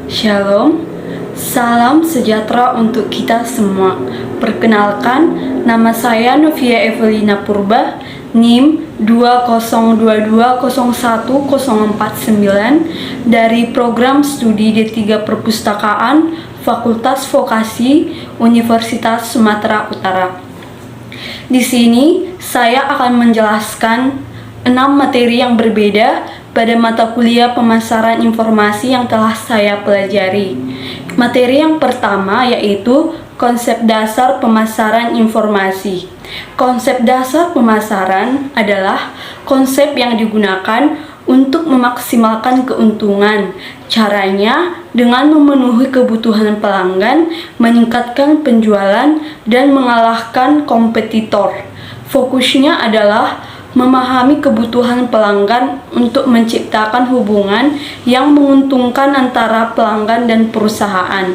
Shalom, salam sejahtera untuk kita semua. Perkenalkan, nama saya Novia Evelina Purba, NIM 202201049 dari Program Studi D3 Perpustakaan Fakultas Vokasi Universitas Sumatera Utara. Di sini saya akan menjelaskan 6 materi yang berbeda pada mata kuliah pemasaran informasi yang telah saya pelajari. Materi yang pertama yaitu konsep dasar pemasaran informasi. Konsep dasar pemasaran adalah konsep yang digunakan untuk memaksimalkan keuntungan. Caranya dengan memenuhi kebutuhan pelanggan, meningkatkan penjualan, dan mengalahkan kompetitor. Fokusnya adalah memahami kebutuhan pelanggan untuk menciptakan hubungan yang menguntungkan antara pelanggan dan perusahaan.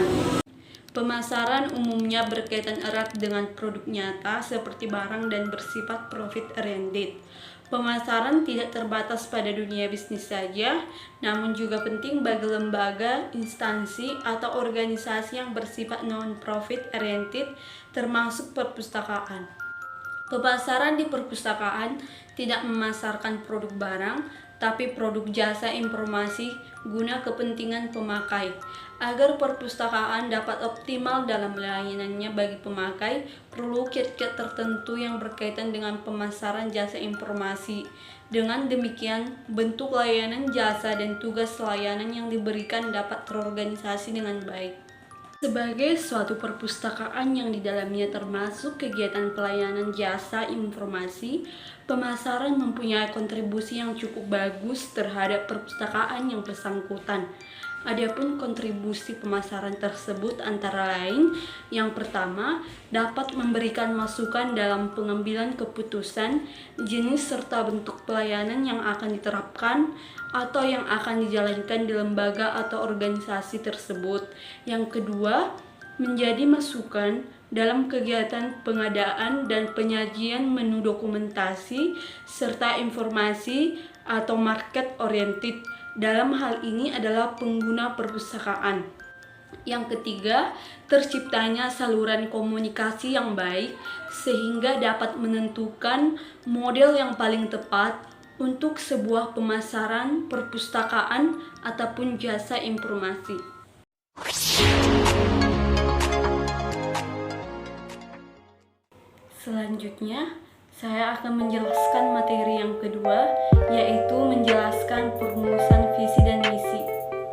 Pemasaran umumnya berkaitan erat dengan produk nyata seperti barang dan bersifat profit oriented. Pemasaran tidak terbatas pada dunia bisnis saja, namun juga penting bagi lembaga, instansi, atau organisasi yang bersifat non-profit oriented, termasuk perpustakaan. Pemasaran di perpustakaan tidak memasarkan produk barang, tapi produk jasa informasi guna kepentingan pemakai. Agar perpustakaan dapat optimal dalam layanannya bagi pemakai, perlu kiat-kiat tertentu yang berkaitan dengan pemasaran jasa informasi. Dengan demikian, bentuk layanan jasa dan tugas layanan yang diberikan dapat terorganisasi dengan baik. Sebagai suatu perpustakaan yang di dalamnya termasuk kegiatan pelayanan jasa informasi, pemasaran mempunyai kontribusi yang cukup bagus terhadap perpustakaan yang bersangkutan. Adapun kontribusi pemasaran tersebut antara lain, yang pertama, dapat memberikan masukan dalam pengambilan keputusan, jenis serta bentuk pelayanan yang akan diterapkan atau yang akan dijalankan di lembaga atau organisasi tersebut. Yang kedua, menjadi masukan dalam kegiatan pengadaan dan penyajian menu dokumentasi serta informasi atau market oriented. Dalam hal ini adalah pengguna perpustakaan. Yang ketiga, terciptanya saluran komunikasi yang baik sehingga dapat menentukan model yang paling tepat untuk sebuah pemasaran perpustakaan ataupun jasa informasi. Selanjutnya, saya akan menjelaskan materi yang kedua, yaitu menjelaskan perumusan visi dan misi.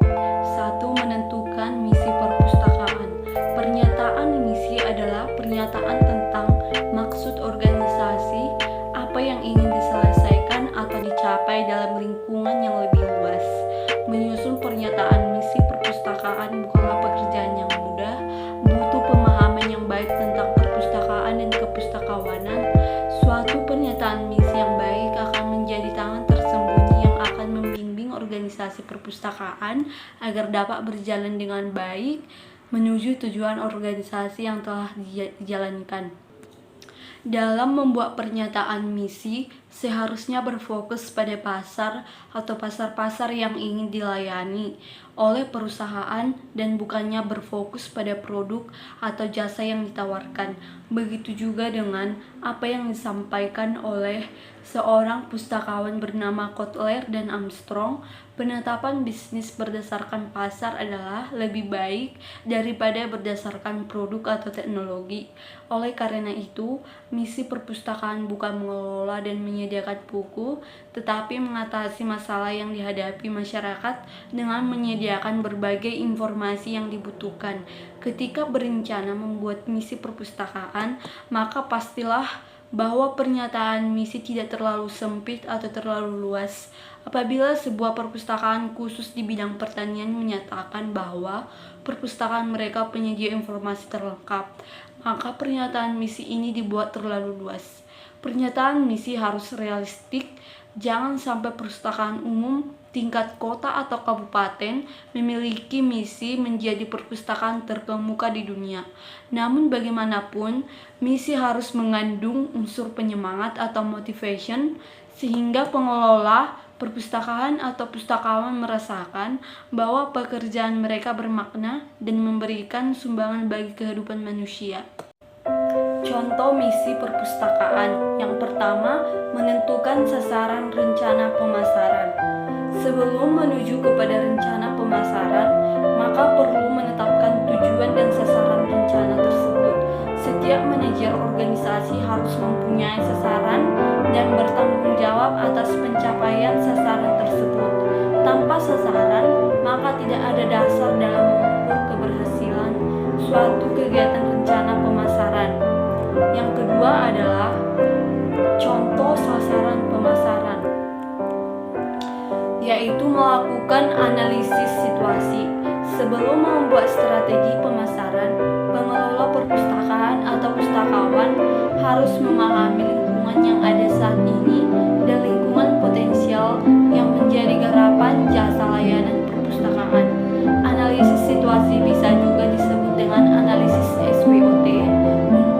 1. Menentukan misi perpustakaan. Pernyataan misi adalah pernyataan tentang maksud organisasi, apa yang ingin diselesaikan atau dicapai dalam lingkungan yang lebih luas. Menyusun pernyataan misi perpustakaan bukanlah pekerjaan yang mudah, butuh pemahaman yang baik tentang perpustakaan dan kepustakawanan. Suatu pernyataan misi yang baik akan menjadi tangan tersembunyi yang akan membimbing organisasi perpustakaan agar dapat berjalan dengan baik menuju tujuan organisasi yang telah dijalankan. Dalam membuat pernyataan misi, seharusnya berfokus pada pasar atau pasar-pasar yang ingin dilayani oleh perusahaan dan bukannya berfokus pada produk atau jasa yang ditawarkan. Begitu juga dengan apa yang disampaikan oleh seorang pustakawan bernama Kotler dan Armstrong, penetapan bisnis berdasarkan pasar adalah lebih baik daripada berdasarkan produk atau teknologi. Oleh karena itu, misi perpustakaan bukan mengelola dan menyediakan buku, tetapi mengatasi masalah yang dihadapi masyarakat dengan menyediakan berbagai informasi yang dibutuhkan. Ketika berencana membuat misi perpustakaan, maka pastilah bahwa pernyataan misi tidak terlalu sempit atau terlalu luas. Apabila sebuah perpustakaan khusus di bidang pertanian menyatakan bahwa perpustakaan mereka penyedia informasi terlengkap, maka pernyataan misi ini dibuat terlalu luas. Pernyataan misi harus realistik, jangan sampai perpustakaan umum tingkat kota atau kabupaten memiliki misi menjadi perpustakaan terkemuka di dunia. Namun bagaimanapun, misi harus mengandung unsur penyemangat atau motivation sehingga pengelola Perpustakaan atau pustakawan merasakan bahwa pekerjaan mereka bermakna dan memberikan sumbangan bagi kehidupan manusia. Contoh misi perpustakaan. Yang pertama, menentukan sasaran rencana pemasaran. Sebelum menuju kepada rencana pemasaran, maka perlu menetapkan tujuan dan sasaran rencana tersebut. Setiap manajer organisasi harus mempunyai sasaran dan bertanggung jawab atas pencapaian sasaran tersebut. Tanpa sasaran, maka tidak ada dasar dalam mengukur keberhasilan suatu kegiatan rencana pemasaran. Yang kedua adalah contoh sasaran pemasaran, yaitu melakukan analisis situasi. Sebelum membuat strategi pemasaran, pengelola perpustakaan atau pustakawan harus memahami lingkungan yang ada saat ini dan lingkungan potensial yang menjadi garapan jasa layanan perpustakaan. Analisis situasi bisa juga disebut dengan analisis SWOT.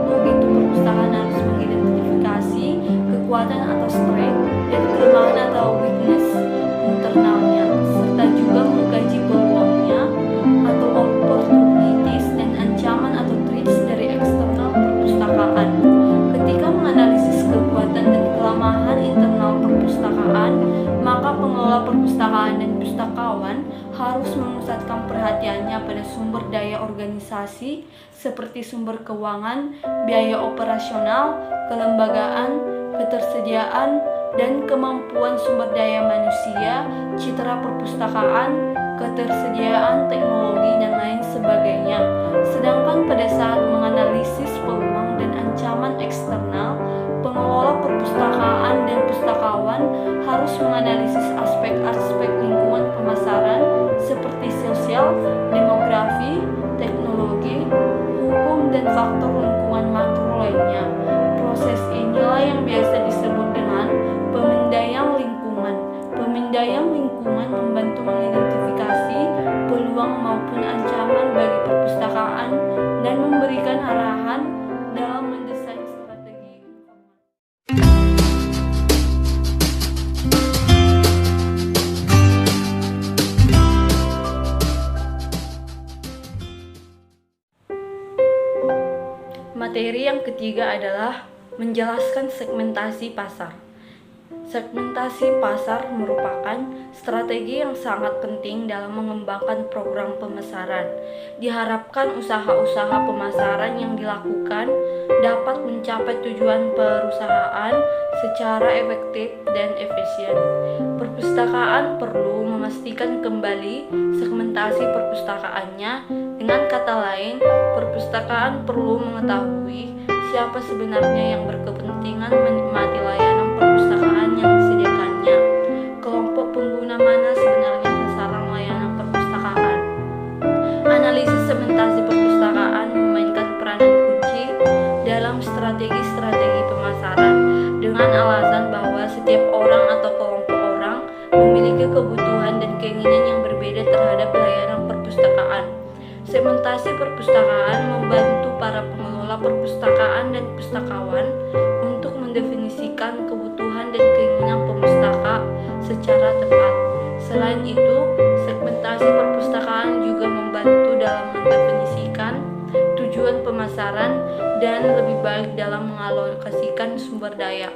Untuk itu, perpustakaan harus mengidentifikasi kekuatan atau strength dan kelemahan atau weakness internalnya, serta juga mengkaji peluangnya atau opportunities dan ancaman atau threats dari eksternal perpustakaan. Ketika menganalisis kekuatan dan kelemahan internal perpustakaan, maka pengelola perpustakaan dan pustakawan harus memusatkan perhatiannya pada sumber daya organisasi seperti sumber keuangan, biaya operasional, kelembagaan, ketersediaan, dan kemampuan sumber daya manusia, citra perpustakaan, ketersediaan teknologi, dan lain sebagainya. Sedangkan pada saat menganalisis peluang dan ancaman eksternal, pengelola perpustakaan dan pustakawan harus menganalisis aspek-aspek lingkungan pemasaran seperti sosial, demografi, teknologi, hukum, dan faktor lingkungan makro lainnya. Proses inilah yang biasa disebut dengan pemindaian lingkungan. Pemindaian lingkungan membantu mengidentifikasi peluang maupun ancaman bagi perpustakaan dan memberikan arahan dalam mendesain strategi informasi. Materi yang ketiga adalah menjelaskan segmentasi pasar. Segmentasi pasar merupakan strategi yang sangat penting dalam mengembangkan program pemasaran. Diharapkan usaha-usaha pemasaran yang dilakukan dapat mencapai tujuan perusahaan secara efektif dan efisien. Perpustakaan perlu memastikan kembali segmentasi perpustakaannya. Dengan kata lain, perpustakaan perlu mengetahui siapa sebenarnya yang berkepentingan menikmati layanan perpustakaan yang disediakannya. Kelompok pengguna mana sebenarnya sasaran layanan perpustakaan. Analisis segmentasi perpustakaan memainkan peranan kunci dalam strategi-strategi pemasaran dengan alasan bahwa setiap orang atau kelompok orang memiliki kebutuhan dan keinginan yang berbeda terhadap layanan perpustakaan. Segmentasi perpustakaan membantu para pengelola perpustakaan dan pustakawan untuk mendefinisikan kebutuhan dan keinginan pemustaka secara tepat. Selain itu, segmentasi perpustakaan juga membantu dalam mendefinisikan tujuan pemasaran dan lebih baik dalam mengalokasikan sumber daya.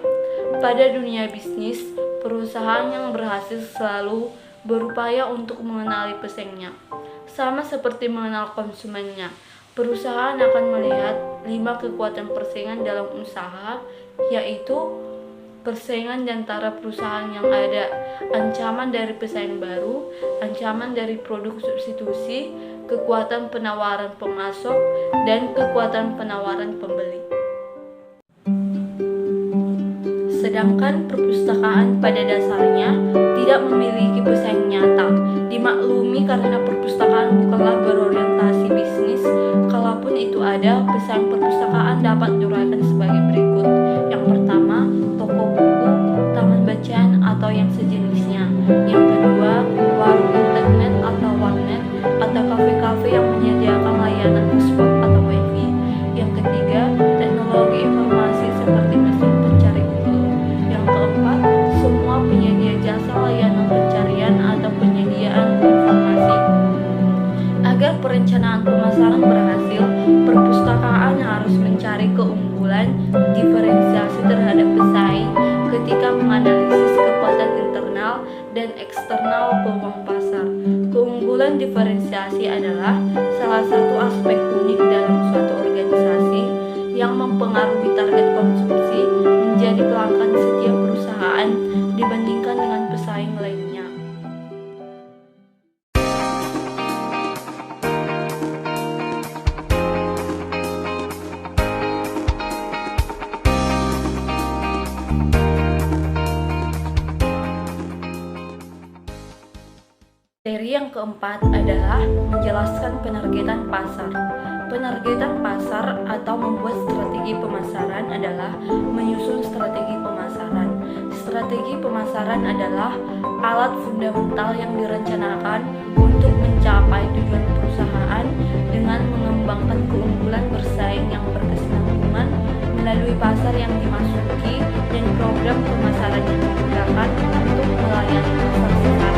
Pada dunia bisnis, perusahaan yang berhasil selalu berupaya untuk mengenali pesaingnya. Sama seperti mengenal konsumennya, perusahaan akan melihat 5 kekuatan persaingan dalam usaha, yaitu persaingan di antara perusahaan yang ada, ancaman dari pesaing baru, ancaman dari produk substitusi, kekuatan penawaran pemasok, dan kekuatan penawaran pembeli. Sedangkan perpustakaan pada dasarnya tidak memiliki pesaing nyata. Dimaklumi karena perpustakaan bukanlah berorientasi bisnis, kalaupun itu ada, pesaing perpustakaan dapat diuraikan sebagai berikut. Yang pertama, toko buku, taman bacaan atau yang sejenisnya. Yang kedua, warung internet atau warnet atau kafe-kafe yang menyediakan layanan hotspot atau wifi. Yang ketiga, teknologi informasi seperti mesin pencari Google. Yang keempat, semua penyedia jasa layanan Agar perencanaan pemasaran berhasil, perpustakaan harus mencari keunggulan diferensiasi terhadap pesaing ketika menganalisis kekuatan internal dan eksternal peluang pasar. Keunggulan diferensiasi adalah salah satu aspek unik dalam suatu organisasi yang mempengaruhi target konsumsi menjadi pelanggan setiap perusahaan dibandingkan dengan pesaing lainnya. Materi yang keempat adalah menjelaskan penargetan pasar. Penargetan pasar atau membuat strategi pemasaran adalah menyusun strategi pemasaran. Strategi pemasaran adalah alat fundamental yang direncanakan untuk mencapai tujuan perusahaan dengan mengembangkan keunggulan bersaing yang berkesinambungan melalui pasar yang dimasuki dan program pemasaran yang digunakan untuk melayani pasar secara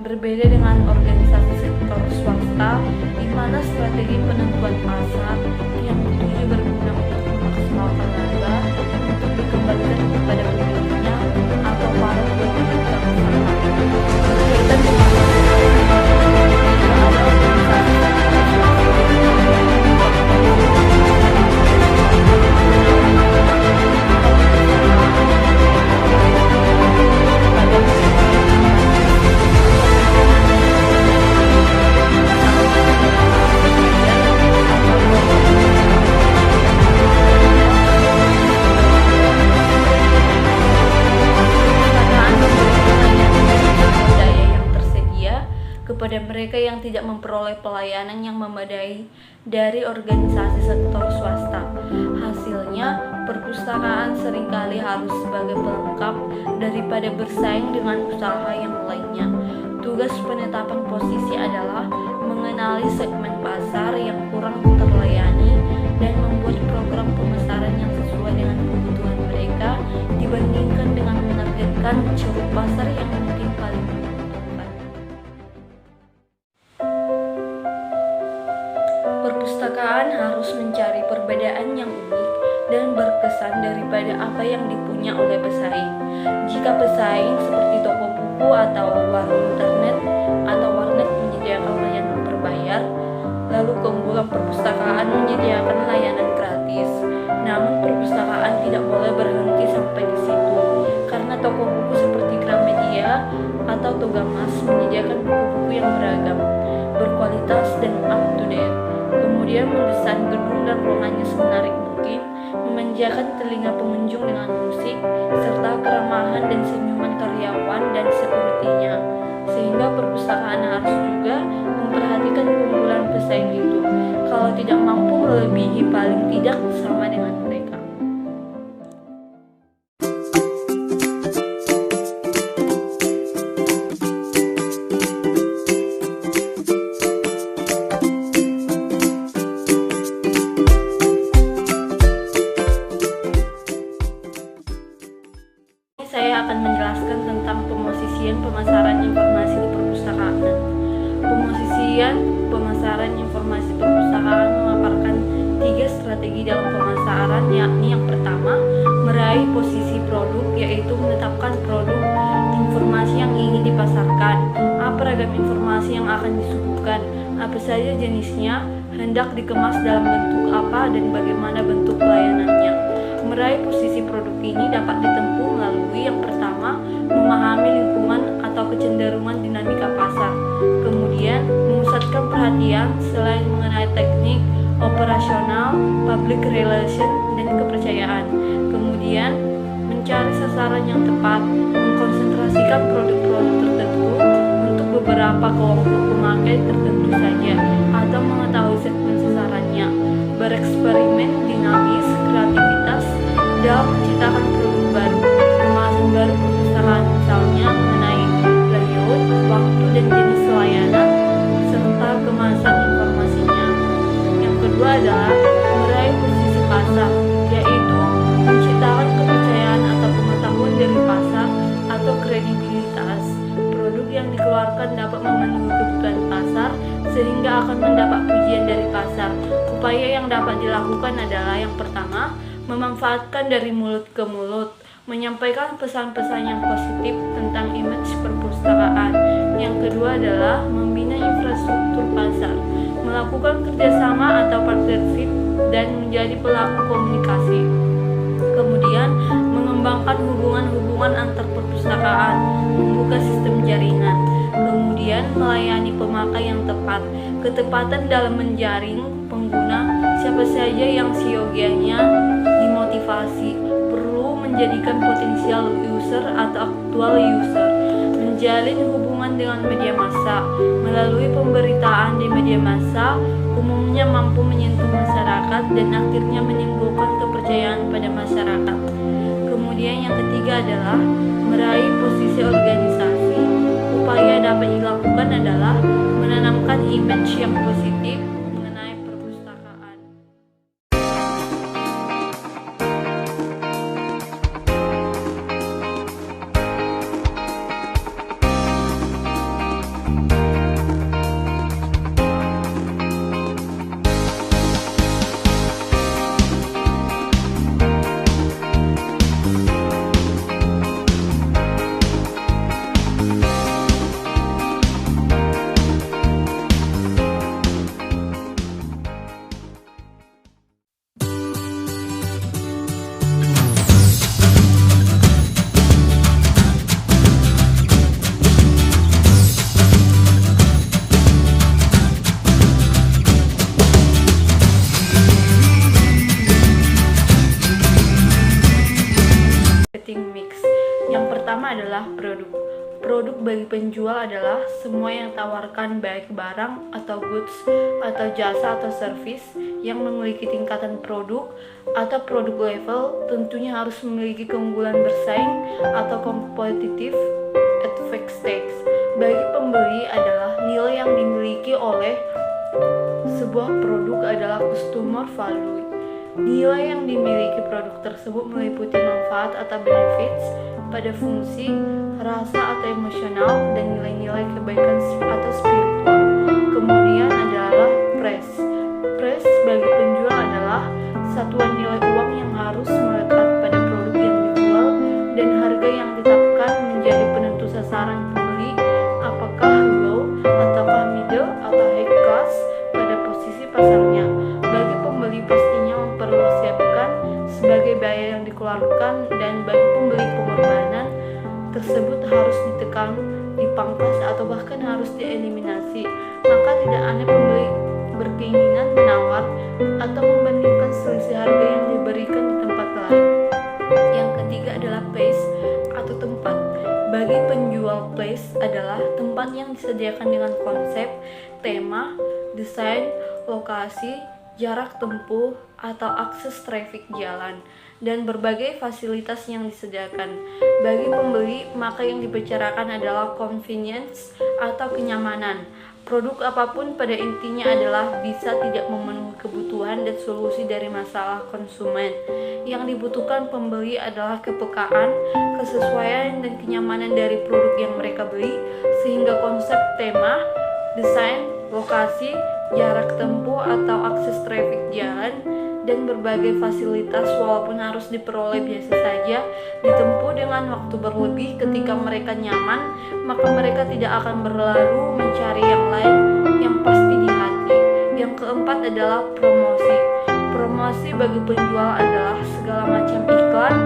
berbeda dengan organisasi sektor swasta, di mana strategi penentuan pasar yang dituju berguna untuk memaksimalkan laba untuk dikembalikan kepada pemiliknya atau para pemilik usaha. Berkaitan dengan kepada mereka yang tidak memperoleh pelayanan yang memadai dari organisasi sektor swasta. Hasilnya, perpustakaan seringkali harus sebagai pelengkap daripada bersaing dengan usaha yang lainnya. Tugas penetapan posisi adalah mengenali segmen pasar yang kurang terlayani dan membuat program pemasaran yang sesuai dengan kebutuhan mereka dibandingkan dengan menargetkan ceruk pasar yang mungkin paling menguntungkan. Perpustakaan harus mencari perbedaan yang unik dan berkesan daripada apa yang dipunya oleh pesaing. Jika pesaing seperti toko buku atau warung internet atau warnet menyediakan layanan berbayar, lalu keunggulan perpustakaan menyediakan layanan gratis. Namun perpustakaan tidak boleh berhenti sampai di situ, karena toko buku seperti Gramedia atau Togamas menyediakan buku-buku yang beragam, berkualitas dan up to date. Kemudian mendesain gedung dan ruangannya semenarik mungkin, memanjakan telinga pengunjung dengan musik, serta keramahan dan senyuman karyawan dan sekuritinya. Sehingga perpustakaan harus juga memperhatikan keunggulan pesaing itu. Kalau tidak mampu melebihi, paling tidak sama dengan mereka. Saya akan menjelaskan tentang pemosisian pemasaran informasi di perpustakaan. Pemosisian pemasaran informasi perpustakaan memaparkan 3 strategi dalam pemasaran, yakni yang pertama, meraih posisi produk, yaitu menetapkan produk informasi yang ingin dipasarkan, apa ragam informasi yang akan disuguhkan, apa saja jenisnya, hendak dikemas dalam bentuk apa, dan bagaimana bentuk pelayanannya. Meraih posisi produk ini dapat ditempuh melalui yang pertama, memahami lingkungan atau kecenderungan dinamika pasar. Kemudian, memusatkan perhatian selain mengenai teknik, operasional, public relation, dan kepercayaan. Kemudian, mencari sasaran yang tepat, mengkonsentrasikan produk-produk tertentu untuk beberapa kelompok pemakai tertentu saja atau mengetahui segmen sasarannya, bereksperimen dinamis, kreativitas dalam menciptakan produk baru, kemasan baru perpustakaan misalnya mengenai layout, waktu dan jenis layanan, serta kemasan informasinya. Yang kedua adalah meraih posisi pasar, yaitu menciptakan kepercayaan atau pengetahuan dari pasar atau kredibilitas. Produk yang dikeluarkan dapat memenuhi kebutuhan pasar sehingga akan mendapat pujian dari pasar. Upaya yang dapat dilakukan adalah yang pertama, memanfaatkan dari mulut ke mulut, menyampaikan pesan-pesan yang positif tentang image perpustakaan. Yang kedua adalah membina infrastruktur pasar, melakukan kerjasama atau partnership dan menjadi pelaku komunikasi. Kemudian mengembangkan hubungan-hubungan antar perpustakaan, membuka sistem jaringan. Kemudian melayani pemakai yang tepat, ketepatan dalam menjaring pengguna, siapa saja yang siogianya dimotivasi, perlu menjadikan potensial user atau aktual user, menjalin hubungan dengan media massa, melalui pemberitaan di media massa, umumnya mampu menyentuh masyarakat dan akhirnya menimbulkan kepercayaan pada masyarakat. Kemudian yang ketiga adalah meraih posisi organisasi. Upaya dapat dilakukan adalah menanamkan image yang positif mengenai perpustakaan. Yang pertama adalah produk. Produk bagi penjual adalah semua yang tawarkan baik barang atau goods atau jasa atau service yang memiliki tingkatan produk atau produk level, tentunya harus memiliki keunggulan bersaing atau competitive advantage. Bagi pembeli adalah nilai yang dimiliki oleh sebuah produk adalah customer value. Nilai yang dimiliki produk tersebut meliputi manfaat atau benefits pada fungsi, rasa atau emosional, dan nilai-nilai kebaikan atau spiritual. Kemudian adalah price. Price bagi penjual adalah satuan nilai uang yang harus melekat pada produk yang dijual dan harga yang ditetapkan menjadi penentu sasaran pembeli, apakah low ataukah middle atau high class pada posisi pasarnya. Bagi pembeli pastinya mempersiapkan sebagai biaya yang dikeluarkan, dan bagi pembeli pengorbanan tersebut harus ditekan, dipangkas atau bahkan harus dieliminasi. Maka tidak aneh pembeli berkeinginan menawar atau membandingkan selisih harga yang diberikan di tempat lain. Yang ketiga adalah place atau tempat. Bagi penjual, place adalah tempat yang disediakan dengan konsep, tema, desain, lokasi, jarak tempuh atau akses traffic jalan, dan berbagai fasilitas yang disediakan. Bagi pembeli, maka yang dibicarakan adalah convenience atau kenyamanan. Produk apapun pada intinya adalah bisa tidak memenuhi kebutuhan dan solusi dari masalah konsumen. Yang dibutuhkan pembeli adalah kepekaan, kesesuaian dan kenyamanan dari produk yang mereka beli, sehingga konsep, tema, desain, lokasi, jarak tempuh atau akses traffic jalan, dan berbagai fasilitas walaupun harus diperoleh biasa saja ditempuh dengan waktu berlebih. Ketika mereka nyaman, maka mereka tidak akan berlalu mencari yang lain yang pasti di hati. Yang keempat adalah promosi. Promosi bagi penjual adalah segala macam iklan,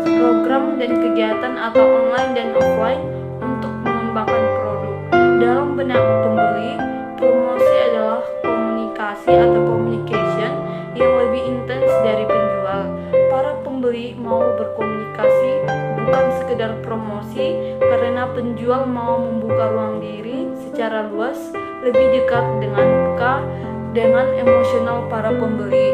program dan kegiatan atau online dan offline untuk mengembangkan produk. Dalam benak pembeli, promosi adalah komunikasi atau communication yang lebih intens dari penjual. Para pembeli mau berkomunikasi, bukan sekedar promosi, karena penjual mau membuka ruang diri secara luas, lebih dekat dengan emosional para pembeli.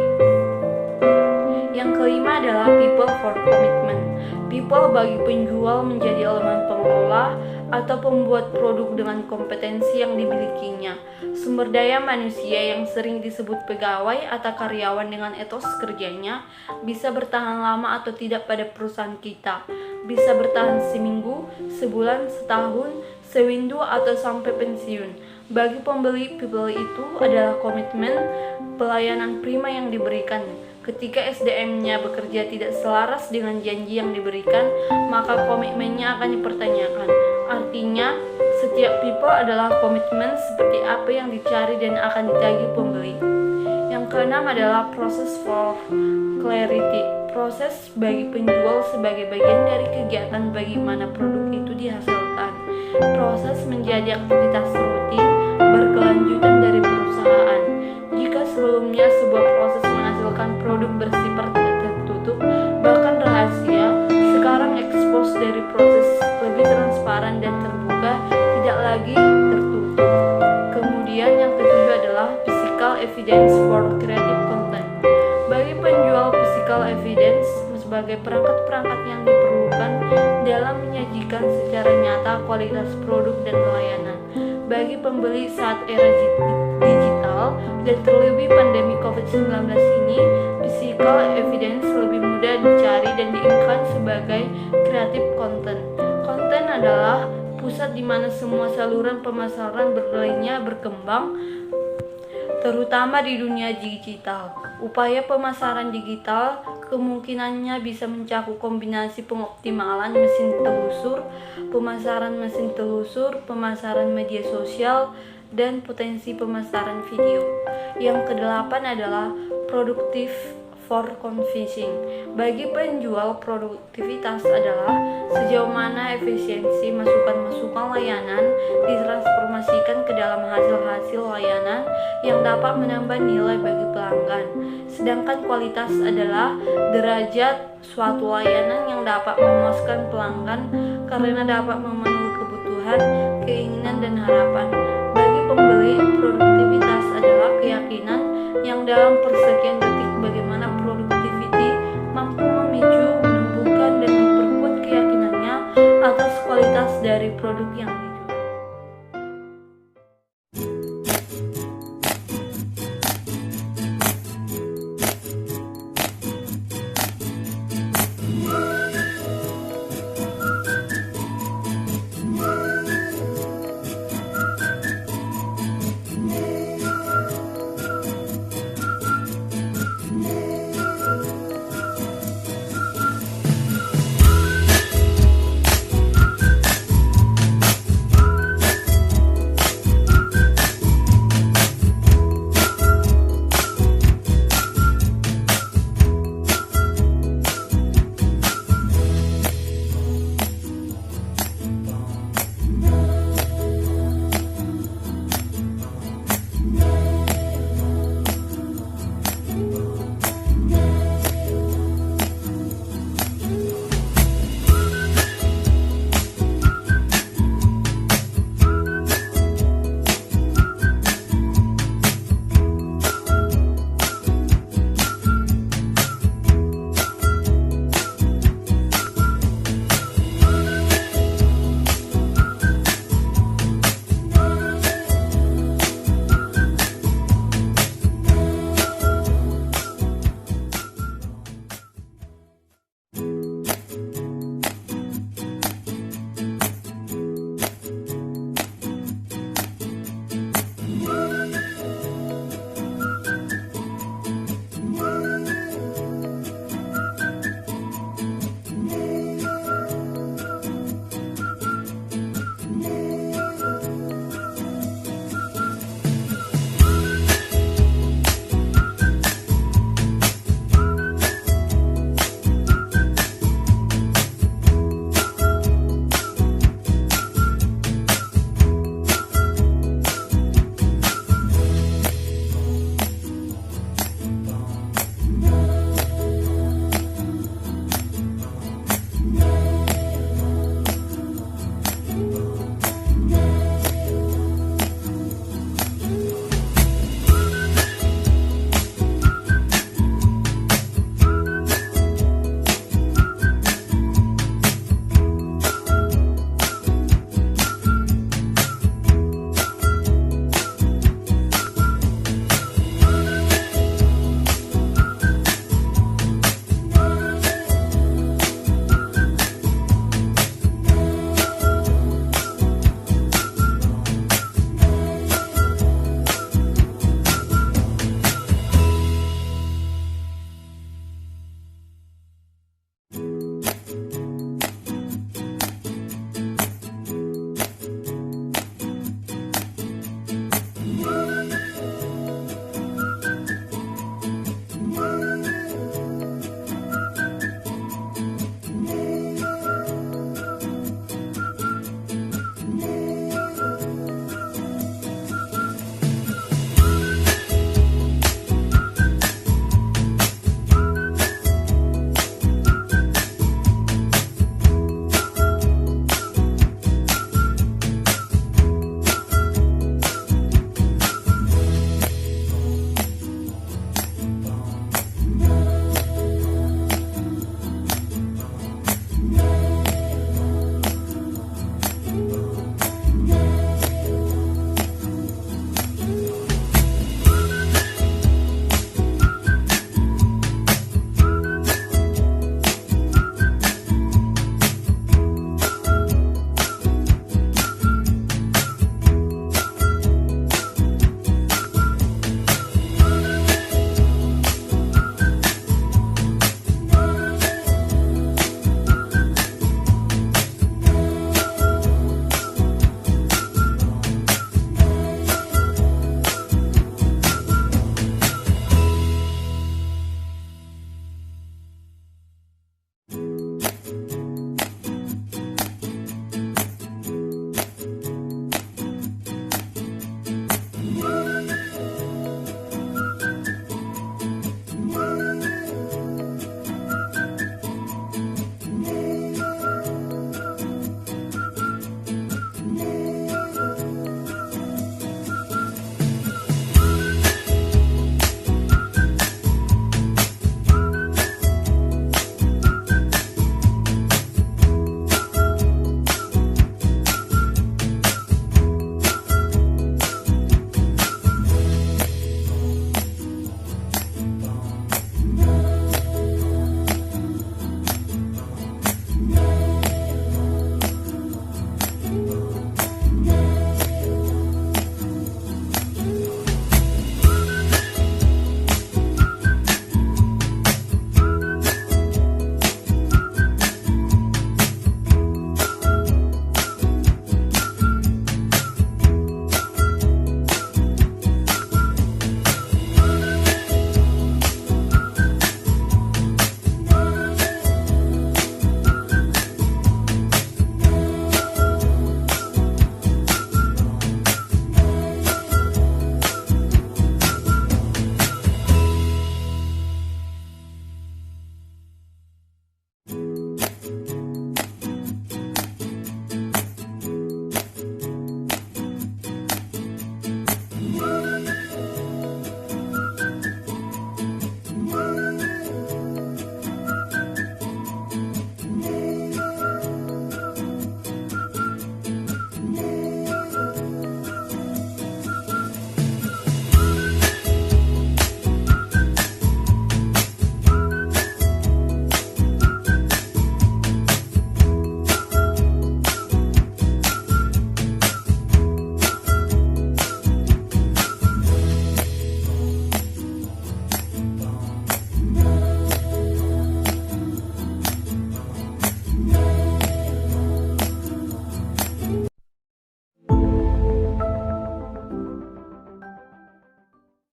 Yang kelima adalah people for commitment. People bagi penjual menjadi elemen pengelola atau pembuat produk dengan kompetensi yang dimilikinya. Sumber daya manusia yang sering disebut pegawai atau karyawan dengan etos kerjanya bisa bertahan lama atau tidak pada perusahaan kita. Bisa bertahan seminggu, sebulan, setahun, sewindu atau sampai pensiun. Bagi pembeli, people itu adalah komitmen pelayanan prima yang diberikan. Ketika SDM-nya bekerja tidak selaras dengan janji yang diberikan, maka komitmennya akan dipertanyakan. Artinya, setiap people adalah komitmen seperti apa yang dicari dan akan ditagih pembeli. Yang keenam adalah process for clarity. Proses bagi penjual sebagai bagian dari kegiatan bagaimana produk itu dihasilkan. Proses menjadi aktivitas rutin berkelanjutan dari perusahaan. Jika sebelumnya sebuah proses menghasilkan produk bersifat tertutup, bahkan rahasia, sekarang ekspos dari proses lebih transparan dan terbuka, tidak lagi tertutup. Kemudian yang ketujuh adalah physical evidence for creative content. Bagi penjual, physical evidence sebagai perangkat-perangkat yang diperlukan dalam menyajikan secara nyata kualitas produk dan layanan. Bagi pembeli saat era digital dan terlebih pandemi COVID-19 ini, physical evidence lebih mudah dicari dan diinginkan sebagai creative content. Konten adalah pusat di mana semua saluran pemasaran berlainnya berkembang, terutama di dunia digital. Upaya pemasaran digital kemungkinannya bisa mencakup kombinasi pengoptimalan mesin telusur, pemasaran media sosial, dan potensi pemasaran video. Yang kedelapan adalah productive for convincing. Bagi penjual, produktivitas adalah sejauh mana efisiensi masukan-masukan layanan ditransformasikan ke dalam hasil-hasil layanan yang dapat menambah nilai bagi pelanggan. Sedangkan kualitas adalah derajat suatu layanan yang dapat memuaskan pelanggan karena dapat memenuhi kebutuhan, keinginan, dan harapan. Bagi pembeli, produk